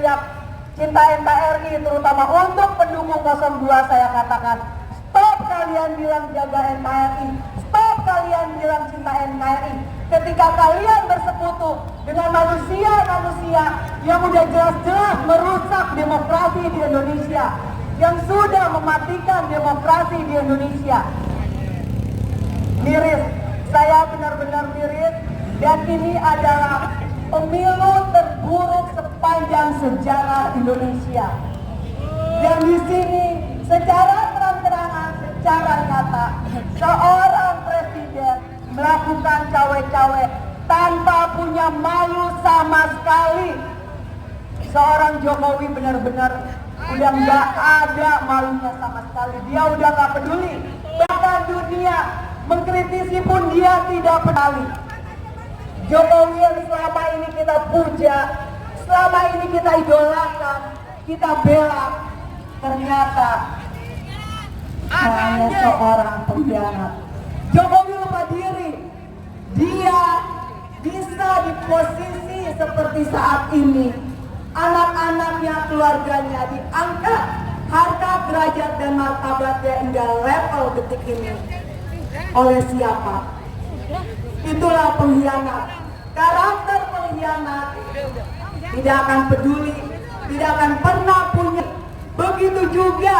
banyak cinta NKRI, terutama untuk pendukung 02, saya katakan stop kalian bilang jaga NKRI, stop kalian bilang cinta NKRI. Ketika kalian bersekutu dengan manusia-manusia yang udah jelas-jelas merusak demokrasi di Indonesia, yang sudah mematikan demokrasi di Indonesia. Miris, saya benar-benar miris, dan ini adalah pemilu terburuk sepanjang sejarah Indonesia. Dan di sini secara terang-terangan, secara nyata, seorang presiden melakukan cawe-cawe tanpa punya malu sama sekali. Seorang Jokowi benar-benar udah nggak ada malunya sama sekali. Dia udah nggak peduli. Bahkan dunia mengkritisi pun dia tidak peduli. Jokowi yang selama ini kita puja, selama ini kita idolakan, kita bela, ternyata hanya seorang pengkhianat. Jokowi lupa diri. Dia bisa di posisi seperti saat ini. Anak-anaknya, keluarganya diangkat, harta, derajat, dan martabatnya hingga level detik ini. Oleh siapa? Itulah pengkhianat. Karakter pengkhianat tidak akan peduli, tidak akan pernah punya. Begitu juga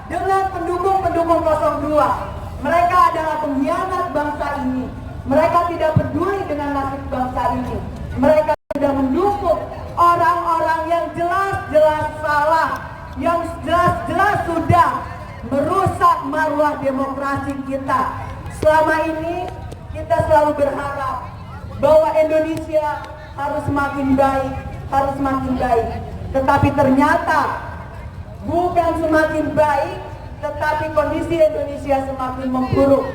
dengan pendukung-pendukung 02. Mereka adalah pengkhianat bangsa ini. Mereka tidak peduli dengan nasib bangsa ini. Mereka sudah mendukung orang-orang yang jelas-jelas salah, yang jelas-jelas sudah merusak marwah demokrasi kita. Selama ini kita selalu berharap bahwa Indonesia harus semakin baik, harus semakin baik. Tetapi ternyata bukan semakin baik, tetapi kondisi Indonesia semakin memburuk.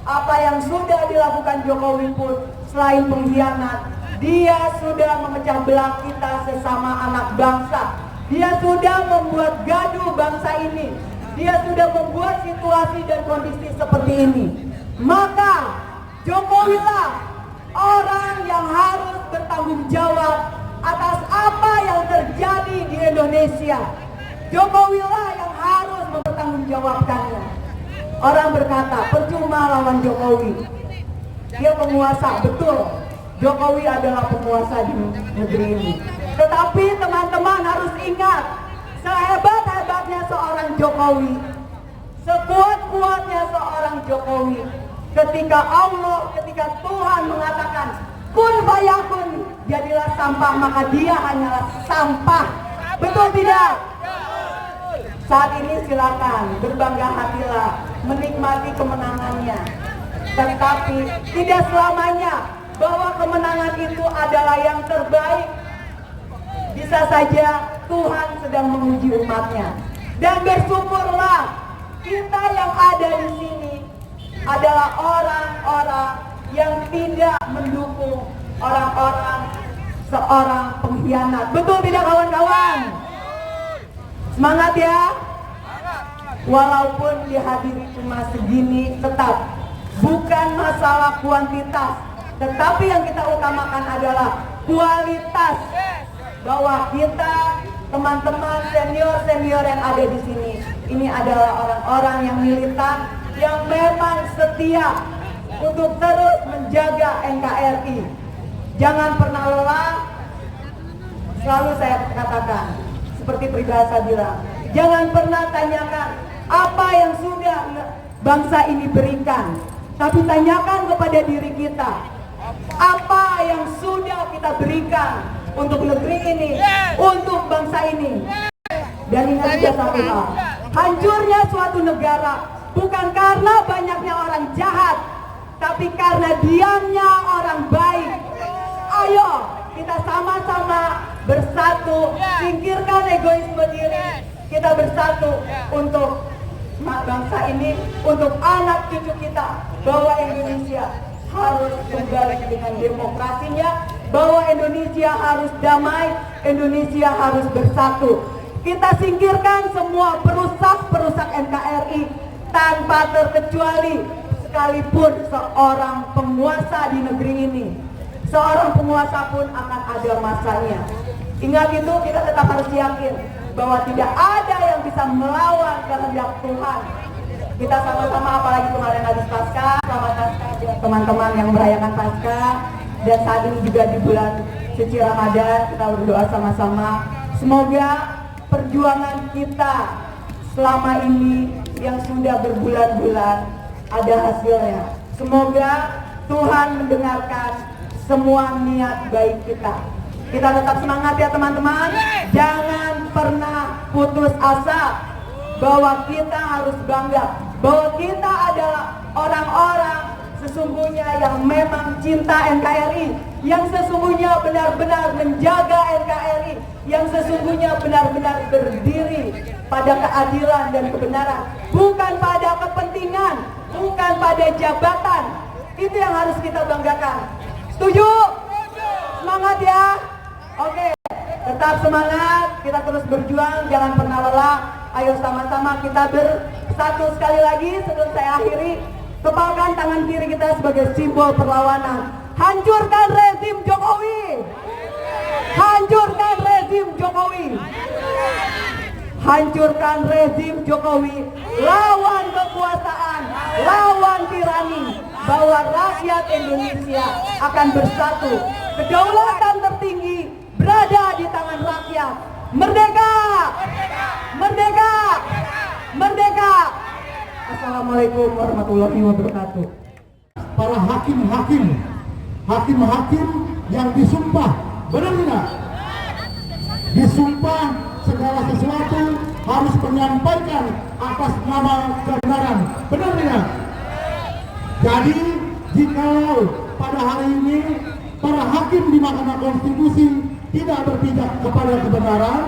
Apa yang sudah dilakukan Jokowi pun selain pengkhianat, dia sudah memecah belah kita sesama anak bangsa. Dia sudah membuat gaduh bangsa ini. Dia sudah membuat situasi dan kondisi seperti ini. Maka Jokowi lah orang yang harus bertanggung jawab atas apa yang terjadi di Indonesia. Jokowi lah yang harus mempertanggungjawabkannya. Orang berkata, percuma lawan Jokowi. Dia penguasa, betul. Jokowi adalah penguasa di negeri ini. Tetapi teman-teman harus ingat, sehebat-hebatnya seorang Jokowi, sekuat-kuatnya seorang Jokowi, ketika Allah, ketika Tuhan mengatakan kun fayakun, jadilah sampah, maka dia hanyalah sampah. Betul tidak? Saat ini silakan berbangga hatilah, menikmati kemenangannya. Tetapi tidak selamanya bahwa kemenangan itu adalah yang terbaik. Bisa saja Tuhan sedang menguji umatnya. Dan bersyukurlah kita yang ada di sini adalah orang-orang yang tidak mendukung orang-orang seorang pengkhianat. Betul tidak kawan-kawan? Semangat ya. Walaupun dihadiri cuma segini, tetap bukan masalah kuantitas, tetapi yang kita utamakan adalah kualitas. Bahwa kita, teman-teman senior-senior yang ada di sini, ini adalah orang-orang yang militan, yang memang setia untuk terus menjaga NKRI. Jangan pernah lelah. Selalu saya katakan, seperti peribahasa bilang, jangan pernah tanyakan apa yang sudah bangsa ini berikan, tapi tanyakan kepada diri kita, apa yang sudah kita berikan untuk negeri ini, untuk bangsa ini. Dan ingat juga satu hal, hancurnya suatu negara bukan karena banyaknya orang jahat, tapi karena diamnya orang baik. Ayo kita sama-sama bersatu, singkirkan egoisme diri. Kita bersatu untuk bangsa ini, untuk anak cucu kita, bahwa Indonesia harus kembali dengan demokrasinya, bahwa Indonesia harus damai, Indonesia harus bersatu. Kita singkirkan semua perusak-perusak NKRI tanpa terkecuali, sekalipun seorang penguasa di negeri ini. Seorang penguasa pun akan ada masanya. Ingat itu, kita tetap harus yakin bahwa tidak ada yang bisa melawan kehendak Tuhan. Kita sama-sama, apalagi kemarin habis Paskah, selamat Paskah buat teman-teman yang merayakan Paskah. Dan saat ini juga di bulan suci Ramadan, kita berdoa sama-sama. Semoga perjuangan kita selama ini yang sudah berbulan-bulan ada hasilnya. Semoga Tuhan mendengarkan semua niat baik kita. Kita tetap semangat ya teman-teman. Jangan pernah putus asa bahwa kita harus bangga bahwa kita adalah orang-orang sesungguhnya yang memang cinta NKRI, yang sesungguhnya benar-benar menjaga NKRI, yang sesungguhnya benar-benar berdiri pada keadilan dan kebenaran, bukan pada kepentingan, bukan pada jabatan. Itu yang harus kita banggakan. Setuju? Semangat ya. Oke, tetap semangat, kita terus berjuang, jangan pernah lelah. Ayo sama-sama kita bersatu sekali lagi sebelum saya akhiri. Kepalkan tangan kiri kita sebagai simbol perlawanan. Hancurkan rezim Jokowi. Hancurkan rezim Jokowi. Hancurkan rezim Jokowi. Lawan kekuasaan, lawan tirani. Bahwa rakyat Indonesia akan bersatu. Kedaulatan tertinggi berada di tangan rakyat. Merdeka! Merdeka! Merdeka! Assalamualaikum warahmatullahi wabarakatuh. Para hakim-hakim yang disumpah, benar tidak? Disumpah segala sesuatu harus menyampaikan atas nama kebenaran, benar tidak? Jadi jikalau pada hari ini para hakim di Mahkamah Konstitusi tidak berpijak kepada kebenaran,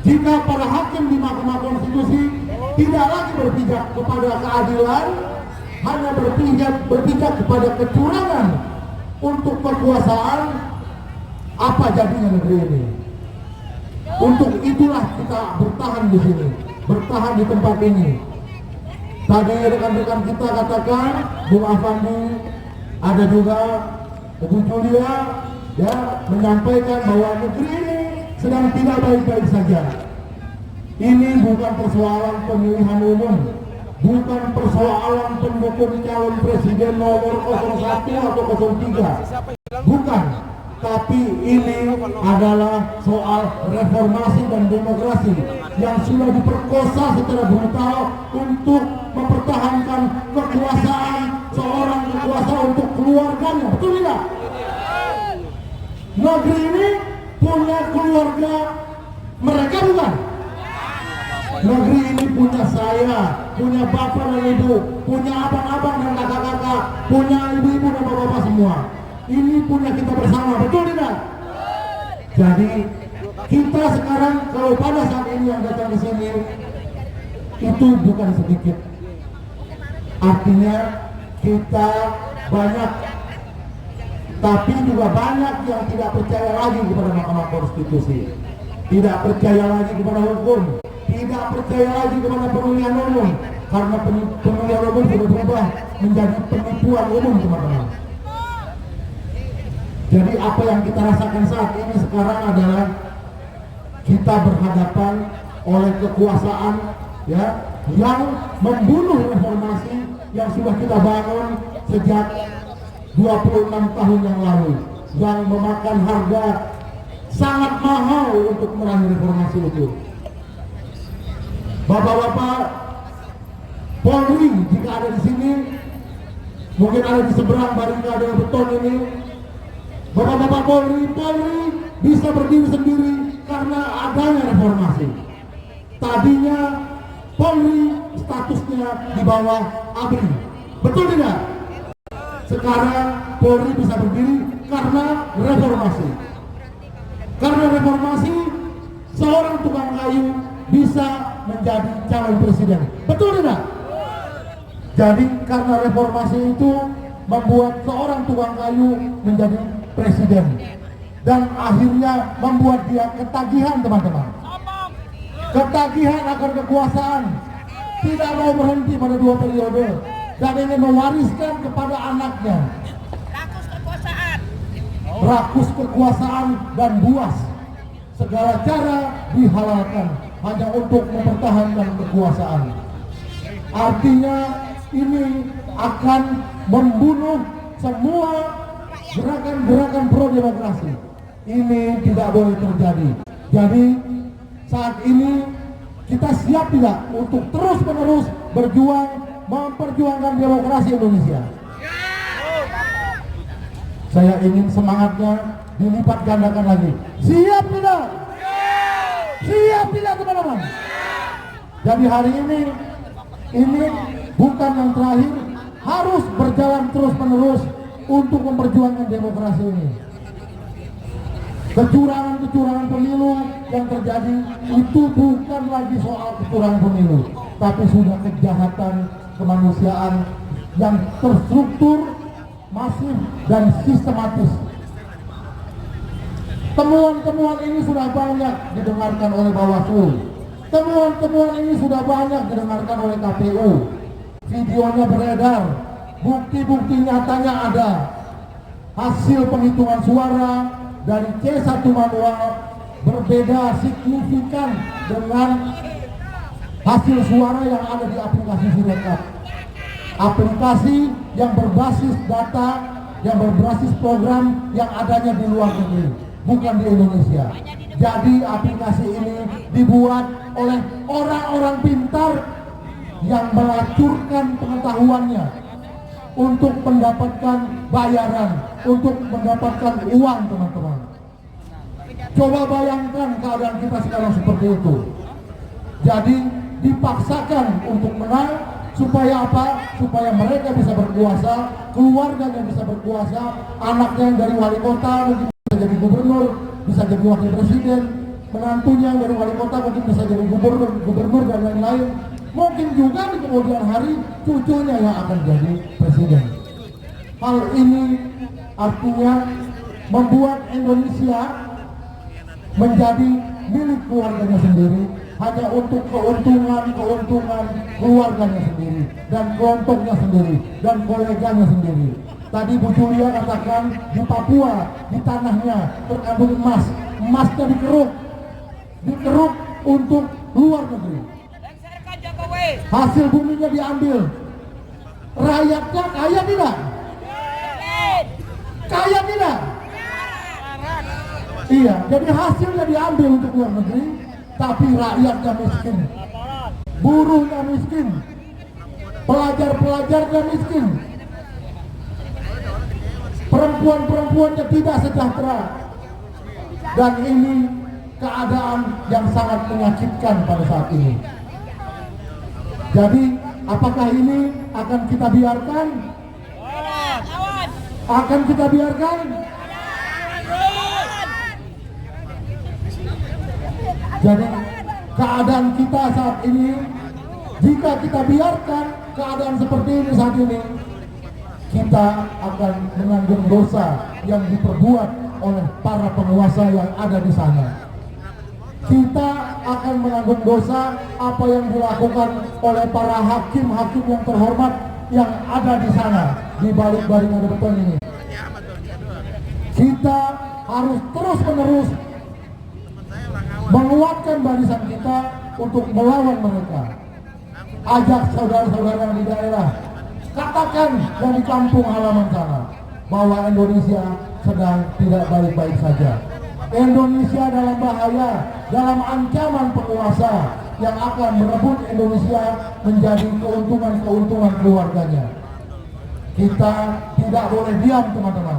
jika para hakim di Mahkamah Konstitusi tidak lagi berpijak kepada keadilan, hanya berpijak kepada kecurangan untuk kekuasaan, apa jadinya negeri ini? Untuk itulah kita bertahan di sini, bertahan di tempat ini. Tadi rekan-rekan kita katakan, Bung Afandi, ada juga Bu Julia, ya, menyampaikan bahwa negeri ini sedang tidak baik-baik saja. Ini bukan persoalan pemilihan umum, bukan persoalan pendukung calon presiden nomor 01 atau 03, bukan. Tapi ini adalah soal reformasi dan demokrasi yang sudah diperkosa secara brutal untuk mempertahankan kekuasaan seorang penguasa untuk keluarganya, betul tidak? Negeri ini punya keluarga mereka, bukan? Negeri ini punya saya, punya bapak dan ibu, punya abang-abang dan kakak-kakak, punya ibu-ibu dan bapak-bapak semua. Ini punya kita bersama, betul tidak? Jadi kita sekarang kalau pada saat ini yang datang di sini itu bukan sedikit. Artinya kita banyak, tapi juga banyak yang tidak percaya lagi kepada Mahkamah Konstitusi, tidak percaya lagi kepada hukum, tidak percaya lagi kepada pemilihan umum, karena pemilihan umum sudah berubah menjadi penipuan umum, teman-teman. Jadi apa yang kita rasakan saat ini sekarang adalah kita berhadapan oleh kekuasaan, ya, yang membunuh reformasi yang sudah kita bangun sejak 26 tahun yang lalu, yang memakan harga sangat mahal untuk meraih reformasi itu. Bapak-bapak Polri jika ada di sini, mungkin ada di seberang barikade beton ini. Bapak-bapak Polri bisa berdiri sendiri karena adanya reformasi. Tadinya Polri statusnya di bawah ABRI, betul tidak? Sekarang Polri bisa berdiri karena reformasi. Karena reformasi, seorang tukang kayu bisa menjadi calon presiden, betul tidak? Jadi karena reformasi itu membuat seorang tukang kayu menjadi presiden, dan akhirnya membuat dia ketagihan, teman-teman. Ketagihan akan kekuasaan, tidak mau berhenti pada 2 periode, dan ingin mewariskan kepada anaknya. Rakus kekuasaan dan buas. segala cara dihalalkan hanya untuk mempertahankan kekuasaan. Artinya ini akan membunuh semua gerakan-gerakan pro demokrasi. Ini tidak boleh terjadi. Jadi saat ini kita siap tidak untuk terus-menerus berjuang memperjuangkan demokrasi Indonesia. Saya ingin semangatnya dilipat gandakan lagi. Siap tidak? Siap tidak teman-teman? Jadi hari ini bukan yang terakhir, harus berjalan terus-menerus untuk memperjuangkan demokrasi ini. Kecurangan-kecurangan pemilu yang terjadi itu bukan lagi soal kecurangan pemilu, tapi sudah kejahatan kemanusiaan yang terstruktur, masif, dan sistematis. Temuan-temuan ini sudah banyak didengarkan oleh Bawaslu. Temuan-temuan ini sudah banyak didengarkan oleh KPU. Videonya beredar, bukti-bukti nyatanya ada. Hasil penghitungan suara dari C1 manual berbeda signifikan dengan hasil suara yang ada di aplikasi Sirekap. Aplikasi yang berbasis data, yang berbasis program yang adanya di luar negeri, bukan di Indonesia. Jadi aplikasi ini dibuat oleh orang-orang pintar yang melacurkan pengetahuannya untuk mendapatkan bayaran, untuk mendapatkan uang, teman-teman. Coba bayangkan keadaan kita sekarang seperti itu. Jadi dipaksakan untuk menang supaya apa? Supaya mereka bisa berkuasa, keluarganya bisa berkuasa, anaknya yang dari wali kota mungkin bisa jadi gubernur, bisa jadi wakil presiden, menantunya yang dari wali kota mungkin bisa jadi gubernur dan lain-lain. Mungkin juga di kemudian hari cucunya yang akan jadi presiden. Hal ini artinya membuat Indonesia menjadi milik keluarganya sendiri, hanya untuk keuntungan keluarganya sendiri dan kelompoknya sendiri dan koleganya sendiri. Tadi Bu Julia katakan di Papua, di tanahnya terkandung emas, emasnya dikeruk untuk luar negeri. Hasil buminya diambil. Rakyatnya kaya tidak? Kaya tidak? Iya, jadi hasilnya diambil untuk luar negeri, tapi rakyatnya miskin, buruhnya miskin, pelajar-pelajarnya miskin, perempuan-perempuannya tidak sejahtera. Dan ini keadaan yang sangat menyakitkan pada saat ini. Jadi apakah ini akan kita biarkan? Akan kita biarkan? Jadi keadaan kita saat ini, jika kita biarkan keadaan seperti ini saat ini, kita akan menanggung dosa yang diperbuat oleh para penguasa yang ada di sana. Kita akan menanggung dosa apa yang dilakukan oleh para hakim-hakim yang terhormat yang ada di sana, di balik baringan beton ini. Kita harus terus-menerus menguatkan barisan kita untuk melawan mereka. Ajak saudara-saudara yang di daerah, katakan yang di kampung halaman sana, bahwa Indonesia sedang tidak baik-baik saja. Indonesia dalam bahaya, dalam ancaman penguasa yang akan merebut Indonesia menjadi keuntungan keluarganya. Kita tidak boleh diam, teman-teman.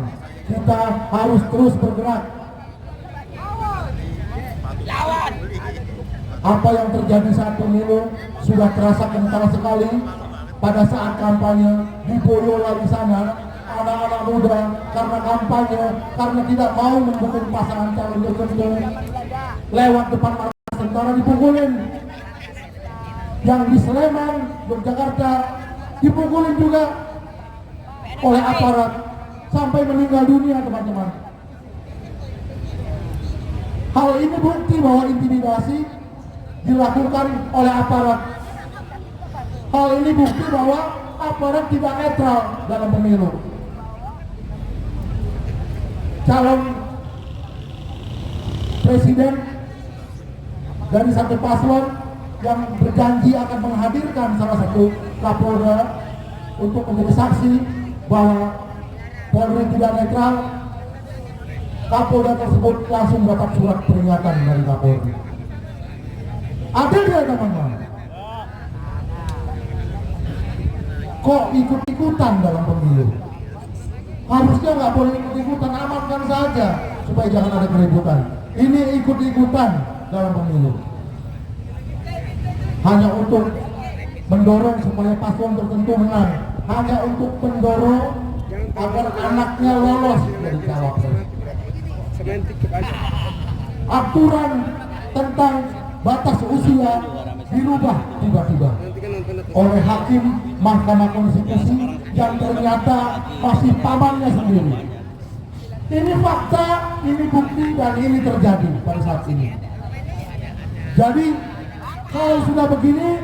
Kita harus terus bergerak. Apa yang terjadi saat pemilu sudah terasa kental sekali. Pada saat kampanye di Boyolali sana, anak-anak muda karena kampanye, karena tidak mau mendukung pasangan calon tertentu, lewat depan markas tentara dipukulin. Yang di Sleman, Yogyakarta dipukulin juga oleh aparat sampai meninggal dunia, teman-teman. Hal ini bukti bahwa intimidasi dilakukan oleh aparat. Hal ini bukti bahwa aparat tidak netral dalam pemilu. Calon presiden dari satu paslon yang berjanji akan menghadirkan salah satu Kapolda untuk menjadi saksi bahwa Polri tidak netral. Kapolda tersebut langsung dapat surat peringatan dari Kapolri. Adil ya teman-teman? Kok ikut-ikutan dalam pemilu? Harusnya nggak boleh ikut-ikutan, amankan saja supaya jangan ada keributan. Ini ikut-ikutan dalam pemilu hanya untuk mendorong supaya paslon tertentu menang, hanya untuk mendorong agar anaknya lolos dari cawapres. Aturan tentang batas usia dirubah tiba-tiba oleh hakim Mahkamah Konstitusi yang ternyata masih pamannya sendiri. Ini fakta, ini bukti, dan ini terjadi pada saat ini. Jadi kalau sudah begini,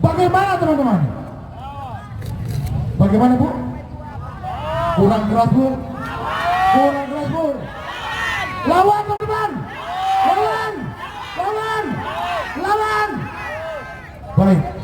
bagaimana teman-teman? Bagaimana Bu? Kurang keras Bu? Kurang keras Bu? Lawan teman-teman! Lawan! Lawan! Lawan! Baik.